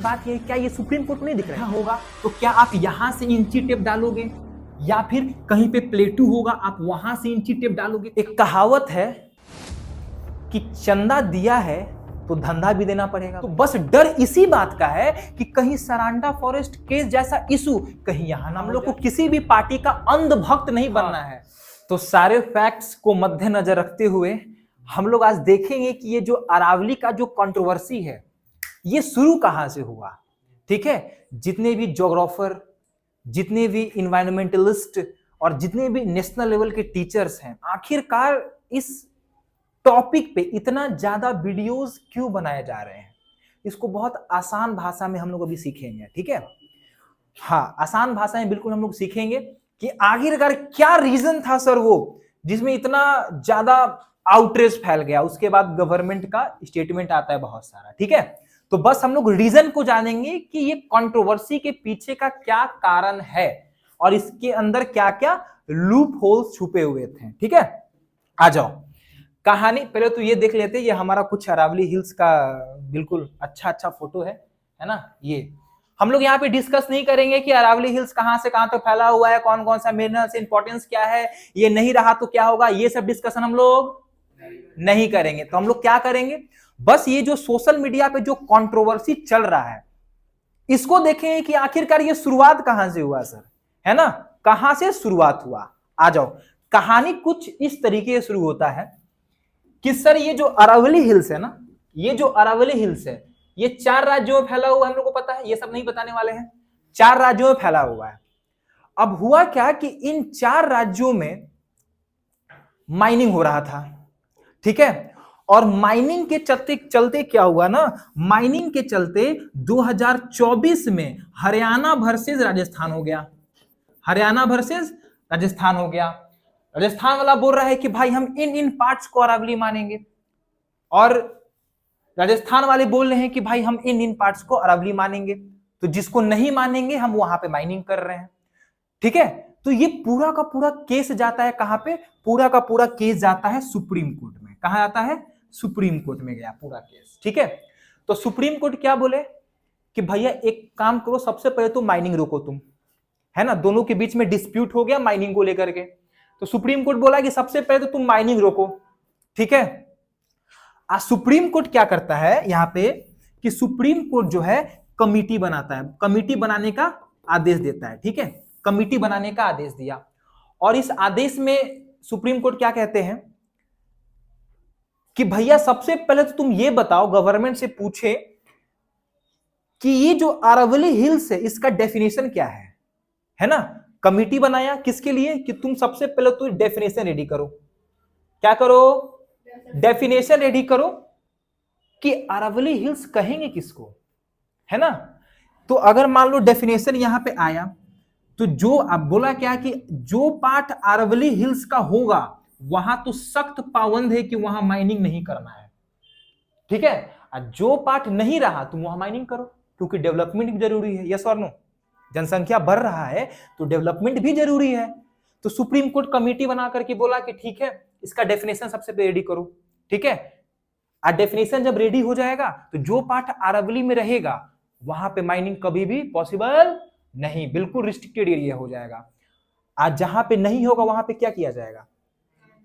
बात ये, क्या ये सुप्रीम कोर्ट नहीं दिख रहा होगा तो क्या आप यहां से इंची टेप डालोगे या फिर कहीं पे प्लेटू होगा आप वहां से इंची टेप डालोगे? एक कहावत है कि चंदा दिया है तो धंधा भी देना पड़ेगा। तो बस डर इसी बात का है कि कहीं सरांडा फॉरेस्ट केस जैसा इशू कहीं यहां ना। हम लोग को किसी भी पार्टी का अंधभक्त नहीं बनना है। तो सारे फैक्ट्स को मद्देनजर रखते हुए हम लोग आज देखेंगे कि ये जो अरावली का जो कंट्रोवर्सी है ये शुरू कहां से हुआ। ठीक है, जितने भी ज्योग्राफर, जितने भी इन्वायरमेंटलिस्ट और जितने भी नेशनल लेवल के टीचर्स हैं, आखिरकार इस टॉपिक पे इतना ज्यादा वीडियोस क्यों बनाए जा रहे हैं, इसको बहुत आसान भाषा में हम लोग अभी सीखेंगे। ठीक है, हाँ, आसान भाषा में बिल्कुल हम लोग सीखेंगे कि आखिरकार क्या रीजन था सर वो जिसमें इतना ज्यादा आउटरेज फैल गया। उसके बाद गवर्नमेंट का स्टेटमेंट आता है बहुत सारा। ठीक है, तो बस हम लोग रीजन को जानेंगे कि ये कंट्रोवर्सी के पीछे का क्या कारण है और इसके अंदर क्या क्या लूप होल्स छुपे हुए थे। ठीक है, आ जाओ कहानी पहले तो ये देख लेते हैं। ये हमारा कुछ अरावली हिल्स का बिल्कुल अच्छा अच्छा फोटो है ना। ये हम लोग यहाँ पे डिस्कस नहीं करेंगे कि अरावली हिल्स कहां से कहां तक फैला हुआ है, कौन कौन सा मिनरल्स, इंपॉर्टेंस क्या है, ये नहीं रहा तो क्या होगा, ये सब डिस्कशन हम लोग नहीं करेंगे। तो हम लोग क्या करेंगे, बस ये जो सोशल मीडिया पे जो कंट्रोवर्सी चल रहा है इसको देखें कि आखिरकार ये शुरुआत कहां से हुआ सर, है ना, कहां से शुरुआत हुआ। आ जाओ, कहानी कुछ इस तरीके से शुरू होता है कि सर ये जो अरावली हिल्स है ना, ये जो अरावली हिल्स है ये 4 राज्यों में फैला हुआ है। हम लोग को पता है, ये सब नहीं बताने वाले हैं। 4 राज्यों में फैला हुआ है। अब हुआ क्या कि इन 4 राज्यों में माइनिंग हो रहा था। ठीक है, और माइनिंग के चलते क्या हुआ ना, माइनिंग के चलते 2024 में हरियाणा वर्सेस राजस्थान हो गया। हरियाणा वर्सेस राजस्थान हो गया। राजस्थान वाला बोल रहा है कि भाई हम इन पार्ट्स को अरावली मानेंगे और राजस्थान वाले बोल रहे हैं कि भाई हम इन पार्ट्स को अरावली मानेंगे। तो जिसको नहीं मानेंगे हम वहां पे माइनिंग कर रहे हैं। ठीक है, तो ये पूरा का पूरा केस जाता है कहां पे, पूरा का पूरा केस जाता है सुप्रीम कोर्ट में। कहां जाता है, सुप्रीम कोर्ट में गया पूरा केस। ठीक है, तो सुप्रीम कोर्ट क्या बोले कि भैया एक काम करो, सबसे पहले तो माइनिंग रोको तुम, है ना। दोनों के बीच में डिस्प्यूट हो गया माइनिंग को लेकर के। तो सुप्रीम कोर्ट बोला कि सबसे पहले तो तुम माइनिंग रोको। ठीक है, आज सुप्रीम कोर्ट क्या करता है यहां पे कि सुप्रीम कोर्ट जो है कमिटी बनाता है, कमिटी बनाने का आदेश देता है। ठीक है, कमिटी बनाने का आदेश दिया और इस आदेश में सुप्रीम कोर्ट क्या कहते हैं कि भैया सबसे पहले तो तुम ये बताओ, गवर्नमेंट से पूछे कि ये जो अरावली हिल्स है इसका डेफिनेशन क्या है ना। कमिटी बनाया किसके लिए कि तुम सबसे पहले तो डेफिनेशन रेडी करो। क्या करो, डेफिनेशन रेडी करो कि अरावली हिल्स कहेंगे किसको, है ना। तो अगर मान लो डेफिनेशन यहां पे आया तो जो अब बोला क्या कि जो पार्ट अरावली हिल्स का होगा वहां तो सख्त पाबंद है कि वहां माइनिंग नहीं करना है। ठीक है, जो पार्ट नहीं रहा तुम वहां माइनिंग करो क्योंकि डेवलपमेंट भी जरूरी है। यस और नो, जनसंख्या बढ़ रहा है तो डेवलपमेंट भी जरूरी है। तो सुप्रीम कोर्ट कमेटी बना करके बोला कि ठीक है इसका डेफिनेशन सबसे पहले रेडी करो। ठीक है, डेफिनेशन जब रेडी हो जाएगा तो जो पार्ट अरावली में रहेगा वहां पे माइनिंग कभी भी पॉसिबल नहीं, बिल्कुल रिस्ट्रिक्टेड एरिया हो जाएगा। आज जहां पे नहीं होगा वहां पे क्या किया जाएगा,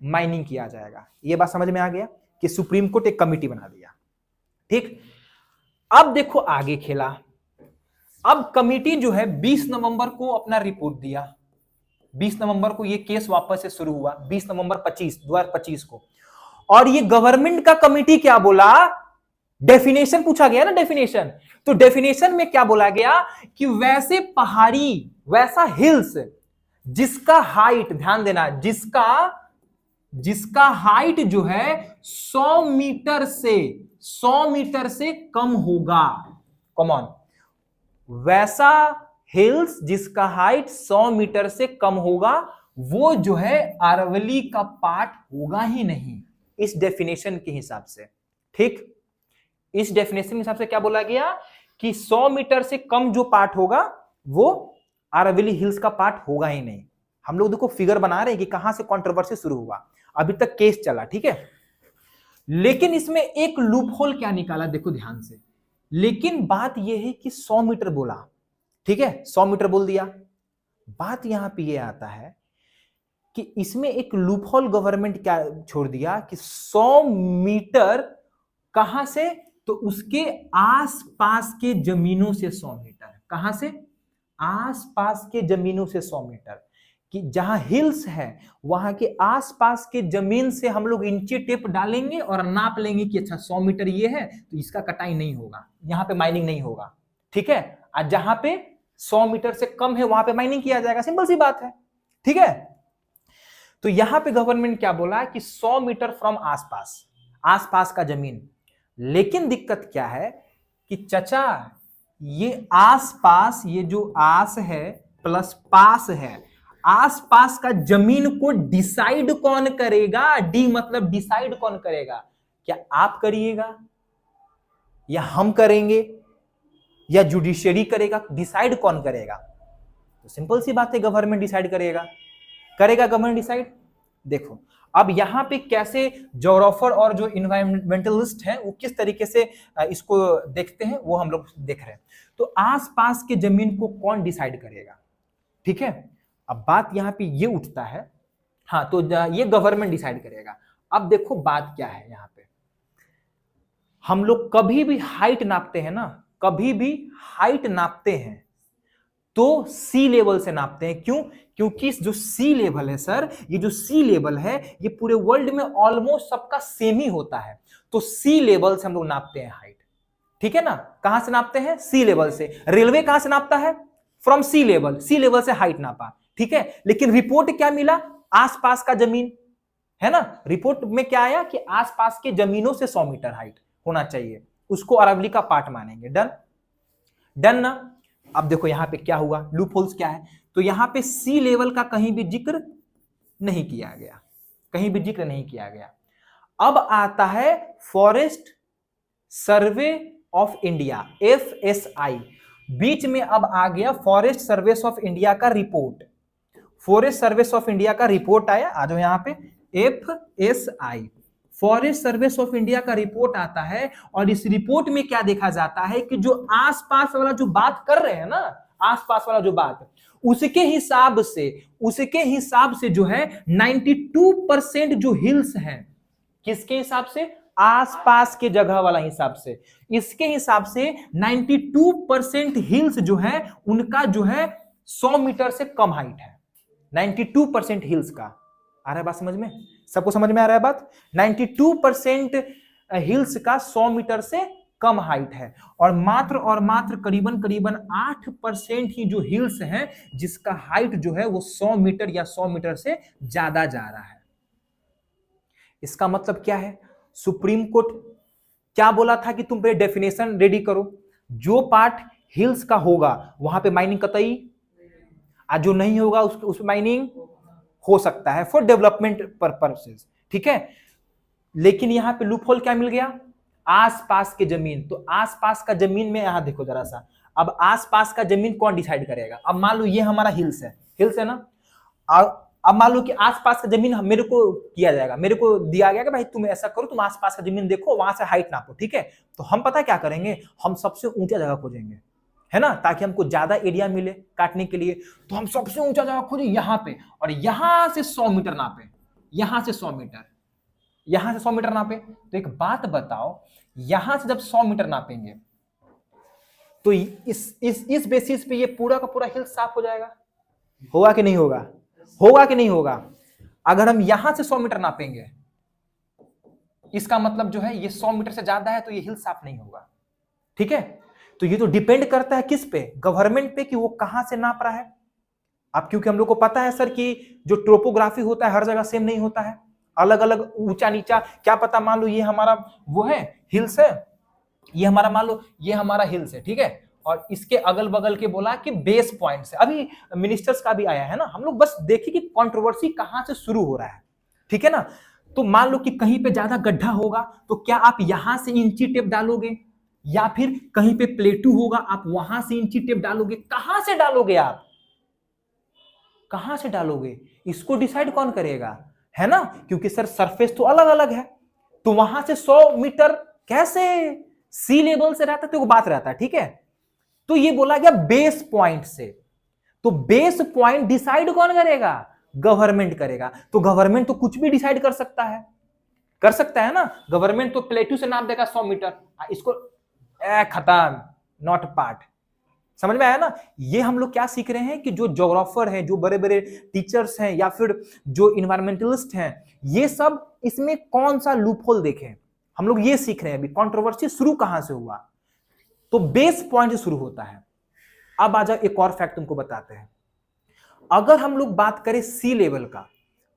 माइनिंग किया जाएगा। ये बात समझ में आ गया कि सुप्रीम कोर्ट एक कमिटी बना दिया। ठीक, अब देखो आगे खेला। अब कमिटी जो है 20 नवंबर को अपना रिपोर्ट दिया। 20 नवंबर को ये केस वापस से शुरू हुआ, 20 नवंबर 2025 को। और ये गवर्नमेंट का कमिटी क्या बोला, डेफिनेशन पूछा गया ना, डेफिनेशन। तो डेफिनेशन में क्या बोला गया कि वैसे पहाड़ी, वैसा हिल्स जिसका हाइट, ध्यान देना, जिसका हाइट जो है 100 मीटर से कम होगा। कॉमन, वैसा हिल्स जिसका हाइट 100 मीटर से कम होगा वो जो है अरावली का पार्ट होगा ही नहीं, इस डेफिनेशन के हिसाब से। ठीक, इस डेफिनेशन के हिसाब से क्या बोला गया कि 100 मीटर से कम जो पार्ट होगा वो अरावली हिल्स का पार्ट होगा ही नहीं। हम लोग देखो फिगर बना रहे हैं कि कहां से कंट्रोवर्सी शुरू हुआ, अभी तक केस चला। ठीक है, लेकिन इसमें एक लूप होल क्या निकाला, देखो ध्यान से। लेकिन बात यह है कि 100 मीटर बोला, ठीक है, 100 मीटर बोल दिया। बात यहां पे ये आता है कि इसमें एक लूपहोल गवर्नमेंट क्या छोड़ दिया कि 100 मीटर कहां से, तो उसके आसपास के जमीनों से 100 मीटर। कहां से? आसपास के जमीनों से 100 मीटर, कि जहां हिल्स है वहां के आसपास के जमीन से हम लोग इंची टेप डालेंगे और नाप लेंगे कि अच्छा 100 मीटर ये है तो इसका कटाई नहीं होगा, यहां पे माइनिंग नहीं होगा, ठीक है। और जहां पे 100 मीटर से कम है वहां पे माइनिंग किया जाएगा, सिंपल सी बात है, ठीक है। तो यहां पे गवर्नमेंट क्या बोला कि 100 मीटर फ्रॉम आसपास, आसपास का जमीन। लेकिन दिक्कत क्या है कि चचा ये आसपास, ये जो आस है प्लस पास है, आसपास का जमीन को डिसाइड कौन करेगा? डी मतलब डिसाइड कौन करेगा? क्या आप करिएगा या हम करेंगे या जुडिशियरी करेगा? डिसाइड कौन करेगा? तो सिंपल सी बात है, गवर्नमेंट डिसाइड करेगा। करेगा गवर्नमेंट डिसाइड। देखो अब यहां पे कैसे ज्योग्राफर और जो इन्वायरमेंटलिस्ट हैं वो किस तरीके से इसको देखते हैं वो हम लोग देख रहे हैं। तो आसपास के जमीन को कौन डिसाइड करेगा, ठीक है। अब बात यहां पे ये उठता है, हाँ तो ये गवर्नमेंट डिसाइड करेगा। अब देखो बात क्या है, यहां पे हम लोग कभी भी हाइट नापते हैं ना, कभी भी हाइट नापते हैं तो सी लेवल से नापते हैं। क्यों? क्योंकि जो सी लेवल है सर, ये जो सी लेवल है ये पूरे वर्ल्ड में ऑलमोस्ट सबका सेम ही होता है, तो सी लेवल से हम लोग नापते हैं हाइट, ठीक है ना। कहां से नापते हैं? सी लेवल से। रेलवे कहां से नापता है? From sea level, sea level से हाइट नापा, ठीक है। लेकिन रिपोर्ट क्या मिला? आसपास का जमीन, है ना। रिपोर्ट में क्या आया कि आसपास के जमीनों से 100 मीटर हाइट होना चाहिए, उसको अरावली का पार्ट मानेंगे। डन, डन ना। अब देखो यहां पे क्या हुआ, लूप होल्स क्या है, तो यहां पे सी लेवल का कहीं भी जिक्र नहीं किया गया, कहीं भी जिक्र नहीं किया गया। अब आता है forest survey of India, FSI, बीच में अब आ गया फॉरेस्ट सर्विस ऑफ इंडिया का report. Forest service of India का रिपोर्ट आया, आ जाओ यहां पे, FSI, forest service of India का रिपोर्ट आता है। और इस रिपोर्ट में क्या देखा जाता है कि जो आसपास वाला जो बात कर रहे हैं ना, आसपास वाला जो बात, उसके हिसाब से जो है 92% जो हिल्स हैं, किसके हिसाब से? आसपास के जगह वाला हिसाब से, इसके हिसाब से 92% हिल्स जो है उनका जो है 100 मीटर से कम हाइट है। 92% हिल्स का, आ रहा है बात समझ में? सबको समझ में आ रहा है बात? 92% हिल्स का 100 मीटर से कम हाइट है, और मात्र करीबन 8% ही जो हिल्स हैं जिसका हाइट जो है वो 100 मीटर या 100 मीटर से ज्यादा जा रहा है। इसका मतलब क्या है? सुप्रीम कोर्ट क्या बोला था कि तुम पहले डेफिनेशन रेडी करो, जो पार्ट हिल्स का होगा वहां पे माइनिंग कतई, और जो नहीं होगा उस माइनिंग हो सकता है फॉर डेवलपमेंट पर्पसेस, ठीक है। लेकिन यहां पे लूप होल क्या मिल गया? आसपास के जमीन। तो आसपास का जमीन में यहां देखो जरा सा, अब आसपास का जमीन कौन डिसाइड करेगा? अब मान लो ये हमारा हिल्स है ना, अब मान लो कि आसपास का जमीन मेरे को किया जाएगा, मेरे को दिया गया कि भाई तुम ऐसा करो, तुम आसपास का जमीन देखो, वहां से हाइट नापो, ठीक है। तो हम पता क्या करेंगे, हम सबसे ऊंचा जगह खोजेंगे, है ना, ताकि हमको ज्यादा एरिया मिले काटने के लिए। तो हम सबसे ऊंचा जगह खोजे यहां पे, और यहां से 100 मीटर नापे, यहां से 100 मीटर, यहां से 100 मीटर नापे। तो एक बात बताओ, यहां से जब 100 मीटर नापेंगे तो इस बेसिस पे ये पूरा का पूरा हिल साफ हो जाएगा, होगा कि नहीं होगा? होगा कि नहीं होगा? अगर हम यहां से 100 मीटर नापेंगे, इसका मतलब जो है ये 100 मीटर से ज्यादा है तो ये हिल साफ नहीं होगा, ठीक है। तो ये तो डिपेंड करता है किस पे? गवर्नमेंट पे, कि वो कहां से नाप रहा है। अब क्योंकि हम लोग को पता है सर कि जो टोपोग्राफी होता है हर जगह सेम नहीं होता है, अलग अलग ऊंचा नीचा, क्या पता मान लो ये हमारा वो है हिल्स है, ये हमारा मान लो ये हमारा हिल्स है, ठीक है, और इसके अगल बगल के बोला कि बेस पॉइंट से। अभी मिनिस्टर्स का भी आया है ना, हम लोग बस देखें कि कंट्रोवर्सी कहां से शुरू हो रहा है, ठीक है ना। तो मान लो कि कहीं पे ज्यादा गड्ढा होगा तो क्या आप यहां से इंची टेप डालोगे, या फिर कहीं पे प्लेटू होगा आप वहां से इंची टेप डालोगे? कहां से डालोगे आप, कहां से डालोगे, इसको डिसाइड कौन करेगा, है ना। क्योंकि सर सरफेस तो अलग अलग है, तो वहां से 100 मीटर कैसे सी लेवल से रहता है तो एक बात रहता है, ठीक है। तो ये बोला गया बेस पॉइंट से, तो बेस पॉइंट डिसाइड कौन करेगा? गवर्नमेंट करेगा। तो गवर्नमेंट तो कुछ भी डिसाइड कर सकता है, कर सकता है ना। गवर्नमेंट तो प्लेटू से नाप देगा 100 मीटर, इसको खत्म, नॉट पार्ट। समझ में आया ना। ये हम लोग क्या सीख रहे हैं कि जो ज्योग्राफर हैं, जो बड़े बड़े टीचर्स हैं, या फिर जो इन्वायरमेंटलिस्ट हैं, ये सब इसमें कौन सा लूपहोल देखें, हम लोग ये सीख रहे हैं। अभी कंट्रोवर्सी शुरू कहां से हुआ? तो बेस पॉइंट से शुरू होता है। अब आ जाओ एक और फैक्ट तुमको बताते हैं। अगर हम लोग बात करें सी लेवल का,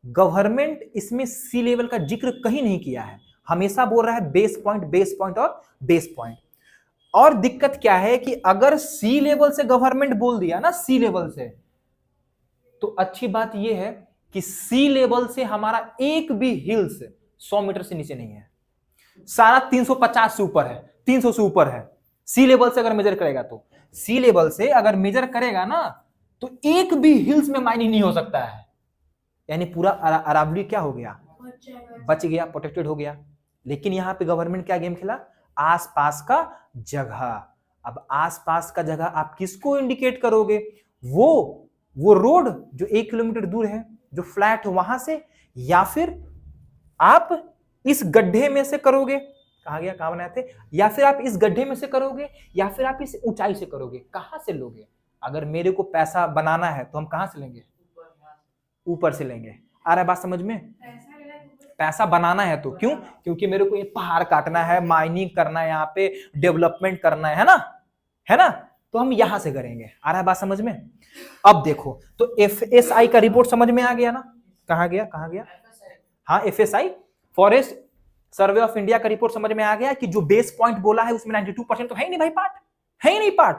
गवर्नमेंट इसमें सी लेवल का जिक्र कहीं नहीं किया है, हमेशा बोल रहा है बेस पॉइंट, बेस पॉइंट और बेस पॉइंट। और दिक्कत क्या है कि अगर सी लेवल से गवर्नमेंट बोल दिया ना, सी लेवल से, तो अच्छी बात यह है कि सी लेवल से हमारा एक भी हिल्स 100 मीटर से नीचे नहीं है, सारा 350 से ऊपर है, 300 से ऊपर है। सी लेवल से अगर मेजर करेगा, तो सी लेवल से अगर मेजर करेगा ना, तो एक भी हिल्स में माइनिंग नहीं हो सकता है। यानी पूरा अरावली क्या हो गया? बच गया, प्रोटेक्टेड हो गया। लेकिन यहां पे गवर्नमेंट क्या गेम खेला? आसपास का जगह। अब आसपास का जगह आप किसको इंडिकेट करोगे? वो रोड जो 1 किलोमीटर दूर है, जो फ्लैट है, वहां से, या फिर आप इस गड्ढे में से करोगे, कहा गया, कहां बनाए थे, या फिर आप इस गड्ढे में से करोगे, या फिर आप इस ऊंचाई से करोगे। कहां से लोगे? अगर मेरे को पैसा बनाना है तो हम कहां से लेंगे? ऊपर से लेंगे। आ रहा है बात समझ में? पैसा बनाना है तो क्यों? क्योंकि मेरे को ये पहाड़ काटना है, माइनिंग करना है, यहाँ पे डेवलपमेंट करना है ना, है ना। तो हम यहां से करेंगे। आ रहा है बात समझ में? अब देखो, तो FSI का रिपोर्ट समझ में आ गया ना? कहां गया? हाँ, FSI forest survey of India का रिपोर्ट समझ में आ गया कि जो बेस पॉइंट बोला है उसमें 92% तो है ही नहीं भाई, पार्ट है ही नहीं, पार्ट।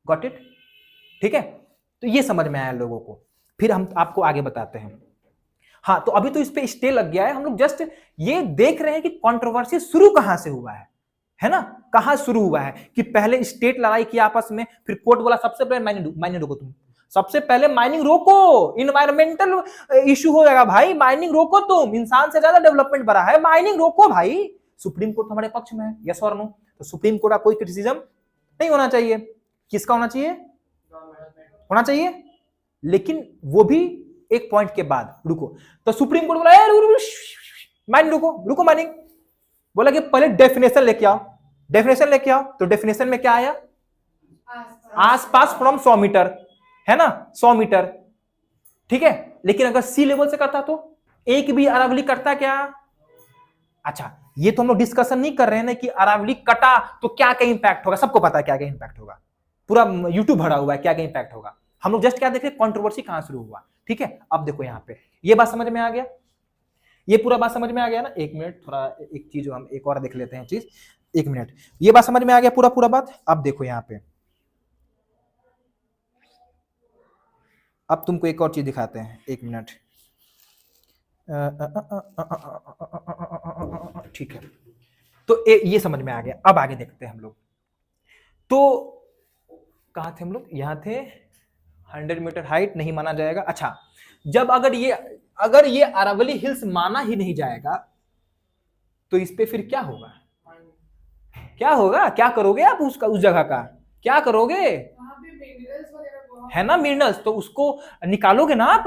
Got it? ठीक है, तो ये समझ में आया लोगों को। फिर हम आपको आगे बताते हैं। हाँ, तो अभी तो इस पे स्टे लग गया है, हम लोग जस्ट ये देख रहे हैं कि कंट्रोवर्सी शुरू कहां से हुआ है ना। कहां शुरू हुआ है कि पहले स्टेट लड़ाई की आपस में, फिर कोर्ट बोला सबसे पहले माइनिंग रोको, तुम सबसे पहले माइनिंग रोको, इन्वायरमेंटल इशू हो जाएगा भाई, माइनिंग रोको, तुम इंसान से ज्यादा डेवलपमेंट बढ़ा है, माइनिंग रोको भाई। सुप्रीम कोर्ट हमारे पक्ष में है, यस और नो। तो सुप्रीम कोर्ट का कोई क्रिटिसिज्म नहीं होना चाहिए। किसका होना चाहिए? होना चाहिए, लेकिन वो भी एक पॉइंट के बाद। रुको, तो सुप्रीम कोर्ट बोला माइनिंग रुको माइनिंग, बोला कि पहले डेफिनेशन लेके आओ, डेफिनेशन लेके आओ। तो डेफिनेशन में क्या आया? आसपास फ्रॉम 100 मीटर, है ना, 100 मीटर, ठीक है। लेकिन अगर सी लेवल से करता तो एक भी अरावली कटता क्या? अच्छा, ये तो हम लोग डिस्कशन नहीं कर रहे हैं ना कि अरावली कटा तो क्या क्या इंपैक्ट होगा। सबको पता है क्या क्या इंपैक्ट होगा, पूरा यूट्यूब भरा हुआ है क्या क्या इंपैक्ट होगा। हम लोग जस्ट क्या देख रहे हैं, कंट्रोवर्सी कहां शुरू हुआ, ठीक है। अब देखो यहां पे, ये बात समझ में आ गया, ये पूरा बात समझ में आ गया ना। एक मिनट, थोड़ा एक चीज हम एक और देख लेते हैं चीज, एक मिनट। ये बात समझ में आ गया पूरा बात। अब देखो यहां पे, अब तुमको एक और चीज दिखाते हैं, एक मिनट। ठीक है, तो ये समझ में आ गया। अब आगे देखते हैं हम लोग। तो कहां थे हम लोग? यहां थे, 100 मीटर हाइट नहीं माना जाएगा। अच्छा, जब अगर ये अरावली हिल्स माना ही नहीं जाएगा, तो इस पे फिर क्या होगा? क्या करोगे आप उसका, उस जगह का क्या करोगे? है ना मिनरल्स, तो उसको निकालोगे ना आप।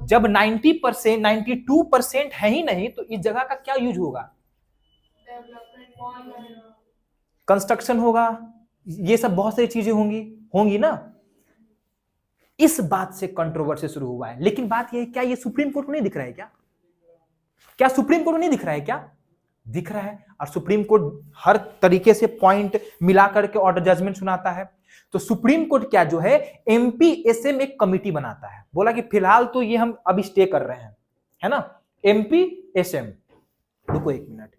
जब 90%, 92% है ही नहीं, तो इस जगह का क्या यूज होगा? कंस्ट्रक्शन होगा, ये सब बहुत सारी चीजें होंगी ना। इस बात से कंट्रोवर्सी शुरू हुआ है। लेकिन बात यह है, क्या ये सुप्रीम कोर्ट को नहीं दिख रहा है? क्या सुप्रीम कोर्ट को नहीं दिख रहा है? क्या दिख रहा है। और सुप्रीम कोर्ट हर तरीके से पॉइंट मिला करके ऑर्डर जजमेंट सुनाता है। तो सुप्रीम कोर्ट क्या जो है, MPSM एक कमिटी बनाता है, बोला कि फिलहाल तो ये हम अभी स्टे कर रहे हैं, है ना, MPSM। रुको एक मिनट,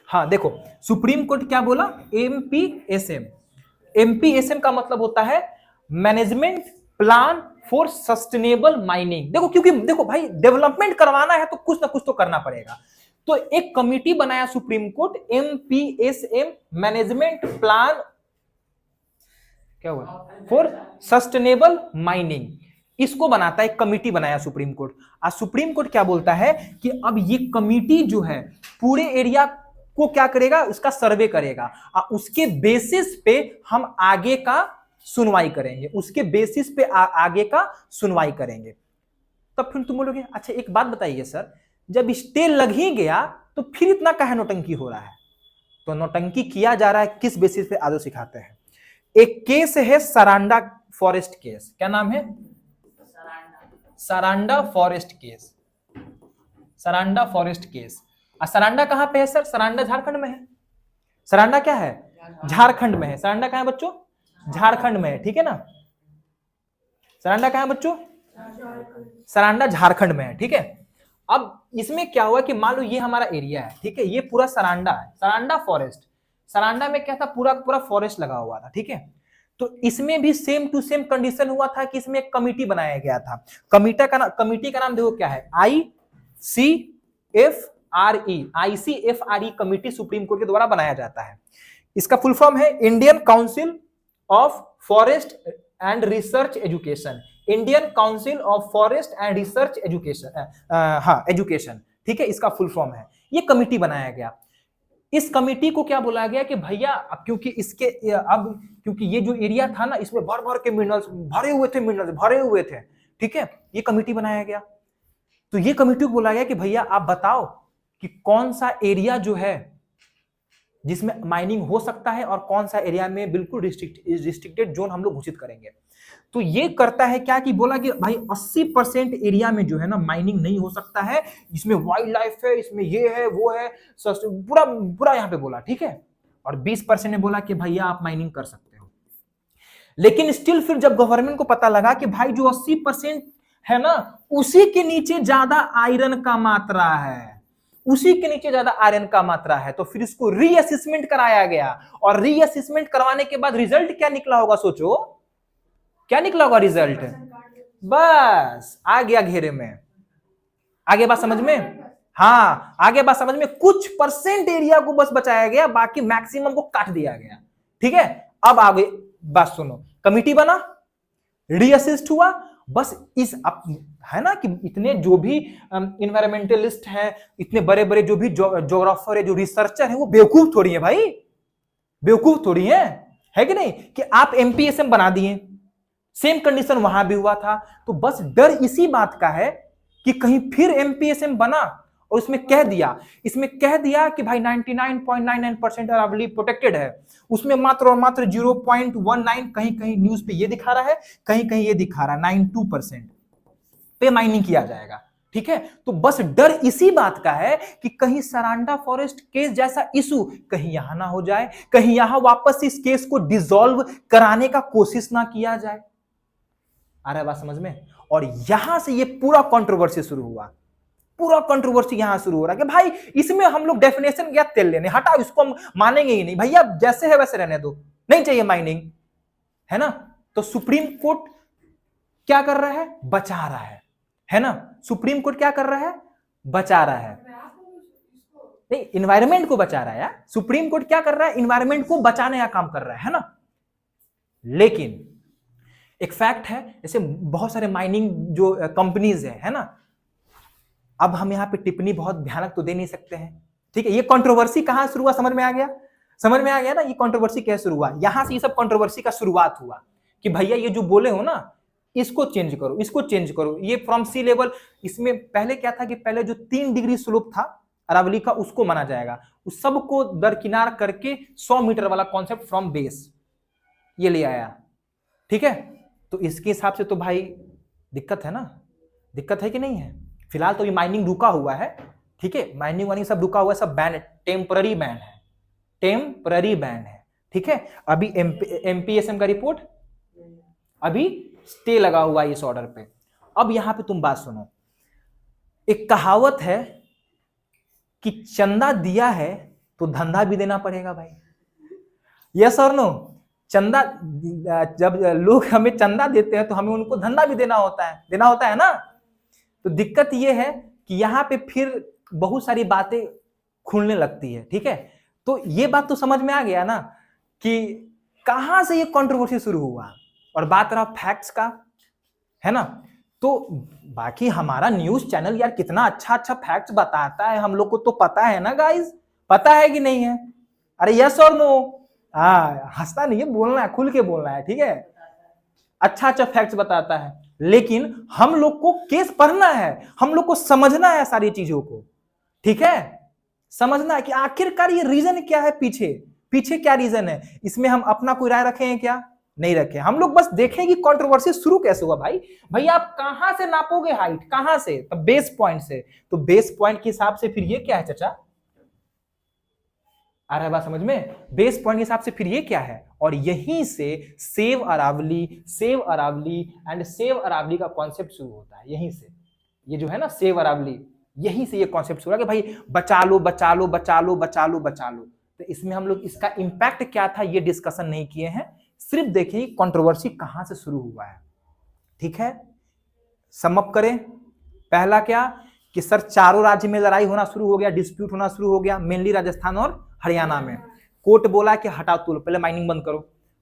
हाँ देखो, सुप्रीम कोर्ट क्या बोला? MPSM का मतलब होता है management plan for sustainable mining. देखो, क्योंकि देखो भाई, डेवलपमेंट करवाना है तो कुछ ना कुछ तो करना पड़ेगा। तो एक कमिटी बनाया supreme court, MPSM, management plan क्या हुआ, फॉर सस्टेनेबल माइनिंग। इसको बनाता है, एक कमिटी बनाया सुप्रीम कोर्ट। आज सुप्रीम कोर्ट क्या बोलता है कि अब ये कमिटी जो है पूरे एरिया को क्या करेगा, उसका सर्वे करेगा और उसके बेसिस पे हम आगे का सुनवाई करेंगे, उसके बेसिस पे आगे का सुनवाई करेंगे। तब फिर तुम बोलोगे अच्छा एक बात बताइए सर, जब स्टे लग ही गया तो फिर इतना काहे नौटंकी हो रहा है? तो नौटंकी किया जा रहा है किस बेसिस पे, आजो सिखाते हैं। एक केस है सरांडा फॉरेस्ट केस, क्या नाम है? Saranda forest case. Saranda forest case. Saranda कहां पे है सर? सरांडा झारखंड में है। सरांडा क्या है? झारखंड में है। सरांडा कहां है बच्चों? झारखंड में है, ठीक है ना। सरांडा कहां है बच्चों? सरांडा झारखंड में है, ठीक है। अब इसमें क्या हुआ कि मान लो ये हमारा एरिया है, ठीक है, ये पूरा सरांडा है, सरांडा फॉरेस्ट। सरांडा में क्या था, पूरा पूरा फॉरेस्ट लगा हुआ था, ठीक है। तो इसमें भी सेम टू सेम कंडीशन हुआ था कि इसमें एक कमिटी बनाया गया था। कमिटी का नाम देखो क्या है, ICFRE कमिटी सुप्रीम कोर्ट के द्वारा बनाया जाता है। इसका फुल फॉर्म है Indian council of forest and research education. Indian council of forest and research education, हाँ एजुकेशन, ठीक है, इसका फुल फॉर्म है। ये कमिटी बनाया गया। इस कमिटी को क्या बोला गया कि भैया अब क्योंकि ये जो एरिया था ना, इसमें भर भर के मिनरल्स भरे हुए थे, ठीक है, ये कमिटी बनाया गया। तो ये कमिटी को बोला गया कि भैया आप बताओ कि कौन सा एरिया जो है जिसमें माइनिंग हो सकता है और कौन सा एरिया में बिल्कुल रिस्ट्रिक्टेड जोन हम लोग घोषित करेंगे। तो ये करता है क्या कि बोला कि भाई 80% एरिया में जो है ना माइनिंग नहीं हो सकता है, इसमें वाइल्ड लाइफ है, इसमें ये है वो है, पूरा पूरा यहाँ पे बोला, ठीक है। और 20% ने बोला कि भैया आप माइनिंग कर सकते हो। लेकिन स्टिल फिर जब गवर्नमेंट को पता लगा कि भाई जो 80% है ना, उसी के नीचे ज्यादा आयरन का मात्रा है, उसी के नीचे ज्यादा आयरन का मात्रा है, तो फिर इसको रीअसेसमेंट कराया गया। और रीअसेसमेंट करवाने के बाद रिजल्ट क्या निकला होगा, सोचो क्या निकला होगा रिजल्ट? बस आ गया घेरे में। आगे बात समझ में? हाँ आगे बात समझ में। कुछ परसेंट एरिया को बस बचाया गया, बाकी मैक्सिमम को काट दिया गया, ठीक है। अब आगे बात सुनो, कमिटी बना, रीअसिस्ट हुआ, बस इस है ना कि इतने जो भी इन्वायरमेंटलिस्ट हैं, इतने बड़े बड़े जो भी ज्योग्राफर है, जो रिसर्चर है, वो बेवकूफ थोड़ी है भाई, बेवकूफ थोड़ी है कि नहीं, कि आप एमपीएसएम बना दिए। सेम कंडीशन वहां भी हुआ था। तो बस डर इसी बात का है कि कहीं फिर एमपीएसएम बना और इसमें कह दिया कि भाई 99.99% अरावली प्रोटेक्टेड है, उसमें मात्र और मात्र 0.19 कहीं न्यूज पे ये दिखा रहा है, कहीं ये दिखा रहा है 92% पे माइनिंग किया जाएगा, ठीक है। तो बस डर इसी बात का है कि कहीं सरांडा फॉरेस्ट केस जैसा इशू कहीं यहां ना हो जाए, कहीं यहां वापस इस केस को डिसॉल्व कराने का कोशिश ना किया जाए। आ रहा है बात समझ में? और यहां से ये पूरा कंट्रोवर्सी शुरू हुआ, पूरा कंट्रोवर्सी यहां शुरू हो रहा है कि भाई इसमें हम लोग डेफिनेशन गया तेल लेने, हटाओ इसको, हम मानेंगे ही नहीं भैया, जैसे है वैसे रहने दो, नहीं चाहिए माइनिंग, है ना। तो सुप्रीम कोर्ट क्या कर रहा है? बचा रहा है ना। सुप्रीम कोर्ट क्या कर रहा है? बचा रहा है, नहीं इन्वायरमेंट को बचा रहा है यार। सुप्रीम कोर्ट क्या कर रहा है? इन्वायरमेंट को बचाने का काम कर रहा है ना। लेकिन एक फैक्ट है, जैसे बहुत सारे माइनिंग जो कंपनीज है ना, अब हम यहां पे टिप्पणी बहुत भयानक तो दे नहीं सकते हैं, ठीक है। ये कंट्रोवर्सी कहां शुरू हुआ, समझ में आ गया? समझ में आ गया ना, ये कंट्रोवर्सी कैसे शुरू हुआ? यहां से ये सब कंट्रोवर्सी का शुरुआत हुआ कि भैया ये जो बोले हो ना, इसको चेंज करो, इसको चेंज करो, ये फ्रॉम सी लेवल। इसमें पहले क्या था कि पहले जो 3 डिग्री स्लोप था अरावली का, उसको माना जाएगा, उस सबको दरकिनार करके 100 मीटर वाला कॉन्सेप्ट फ्रॉम बेस ये ले आया, ठीक है। तो इसके हिसाब से तो भाई दिक्कत है ना, दिक्कत है कि नहीं है? फिलहाल तो ये माइनिंग रुका हुआ है, ठीक है, माइनिंग वाइनिंग सब रुका हुआ है, सब बैन है, टेम्पररी बैन है, टेम्पररी बैन है, ठीक है। अभी एमपीएसएम का रिपोर्ट अभी स्टे लगा हुआ है इस ऑर्डर पे। अब यहां पे तुम बात सुनो, एक कहावत है कि चंदा दिया है तो धंधा भी देना पड़ेगा भाई, यस और नो। चंदा, जब लोग हमें चंदा देते हैं तो हमें उनको धंधा भी देना होता है ना। तो दिक्कत यह है कि यहां पे फिर बहुत सारी बातें खुलने लगती है, ठीक है। तो ये बात तो समझ में आ गया ना कि कहां से ये कंट्रोवर्सी शुरू हुआ। और बात रहा फैक्ट्स का, है ना, तो बाकी हमारा न्यूज चैनल यार कितना अच्छा अच्छा फैक्ट्स बताता है, हम लोग को तो पता है ना गाइस, पता है कि नहीं है? अरे यस और नो? हाँ, हंसना नहीं है, बोलना है, खुल के बोलना है, ठीक है? अच्छा अच्छा फैक्ट्स बताता है, लेकिन हम लोग को केस पढ़ना है, हम लोग को समझना है सारी चीजों को, ठीक है? समझना है कि आखिरकार ये रीजन क्या है, पीछे पीछे क्या रीजन है। इसमें हम अपना कोई राय रखे हैं क्या? नहीं रखे। हम लोग बस देखें कि कंट्रोवर्सी शुरू कैसे हुआ। भाई आप कहां से नापोगे हाइट, कहां से? तो बेस पॉइंट से। तो बेस पॉइंट के हिसाब से फिर ये क्या है चाचा? आ रहा है बात समझ में? बेस पॉइंट के हिसाब से फिर ये क्या है? और यहीं से save Aravalli and save Aravalli का कॉन्सेप्ट शुरू होता है। यहीं से ये जो है ना सेव अरावली, यहीं से ये कॉन्सेप्ट शुरू है कि भाई बचा लो बचा लो बचा लो बचा लो बचा लो। तो इसमें हम लोग इसका इंपैक्ट क्या था ये डिस्कशन नहीं किए हैं, सिर्फ देखिए कंट्रोवर्सी कहां से शुरू हुआ है, ठीक है? सम अप करें। पहला क्या कि सर चारों राज्य में लड़ाई होना शुरू हो गया, डिस्प्यूट होना शुरू हो गया, मेनली राजस्थान और हरियाणा में। कोर्ट बोला कि हटाओ तुल, पहले माइनिंग बंद करो,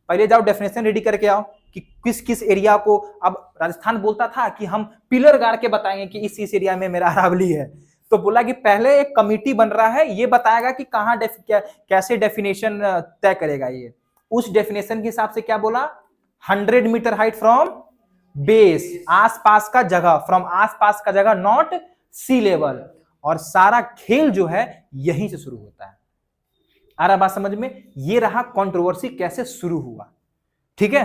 पहले जाओ डेफिनेशन रेडी करके आओ कि किस किस एरिया को। अब राजस्थान बोलता था कि हम पिलर गाड़ के बताएंगे कि इस एरिया में मेरा अरावली है, तो बोला कि पहले एक कमिटी बन रहा है, ये बताएगा कि कहां कैसे डेफिनेशन तय करेगा। ये उस डेफिनेशन के हिसाब से क्या बोला, 100 मीटर हाइट फ्रॉम बेस, आसपास का जगह, फ्रॉम आसपास का जगह, नॉट सी लेवल। और सारा खेल जो है यहीं से शुरू होता है। आ रहा बात समझ में? ये रहा कंट्रोवर्सी कैसे शुरू हुआ, ठीक है?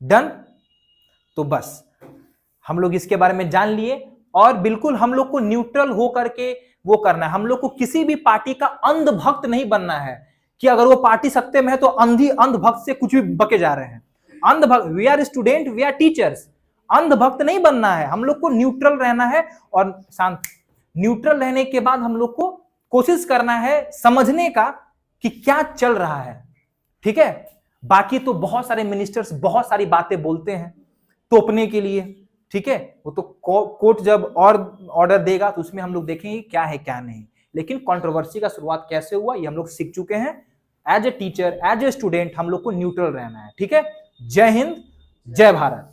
डन। तो बस हम लोग इसके बारे में जान लिए, और बिल्कुल हम लोग को न्यूट्रल हो करके वो करना है। हम लोग को किसी भी पार्टी का अंधभक्त नहीं बनना है कि अगर वो पार्टी सत्ते में है तो अंधभक्त से कुछ भी बके जा रहे हैं। अंधभक्त, we are student, we are teachers, अंधभक्त नहीं बनना है। हम लोग को न्यूट्रल रहना है, और शांत न्यूट्रल रहने के बाद हम लोग को कोशिश करना है समझने का कि क्या चल रहा है, ठीक है? बाकी तो बहुत सारे मिनिस्टर्स बहुत सारी बातें बोलते हैं तोपने के लिए, ठीक है? वो तो कोर्ट जब और ऑर्डर देगा तो उसमें हम लोग देखेंगे क्या है क्या नहीं। लेकिन कंट्रोवर्सी का शुरुआत कैसे हुआ ये हम लोग सीख चुके हैं। As a teacher, as a student हम लोग को न्यूट्रल रहना है, ठीक है? जय हिंद, जय भारत।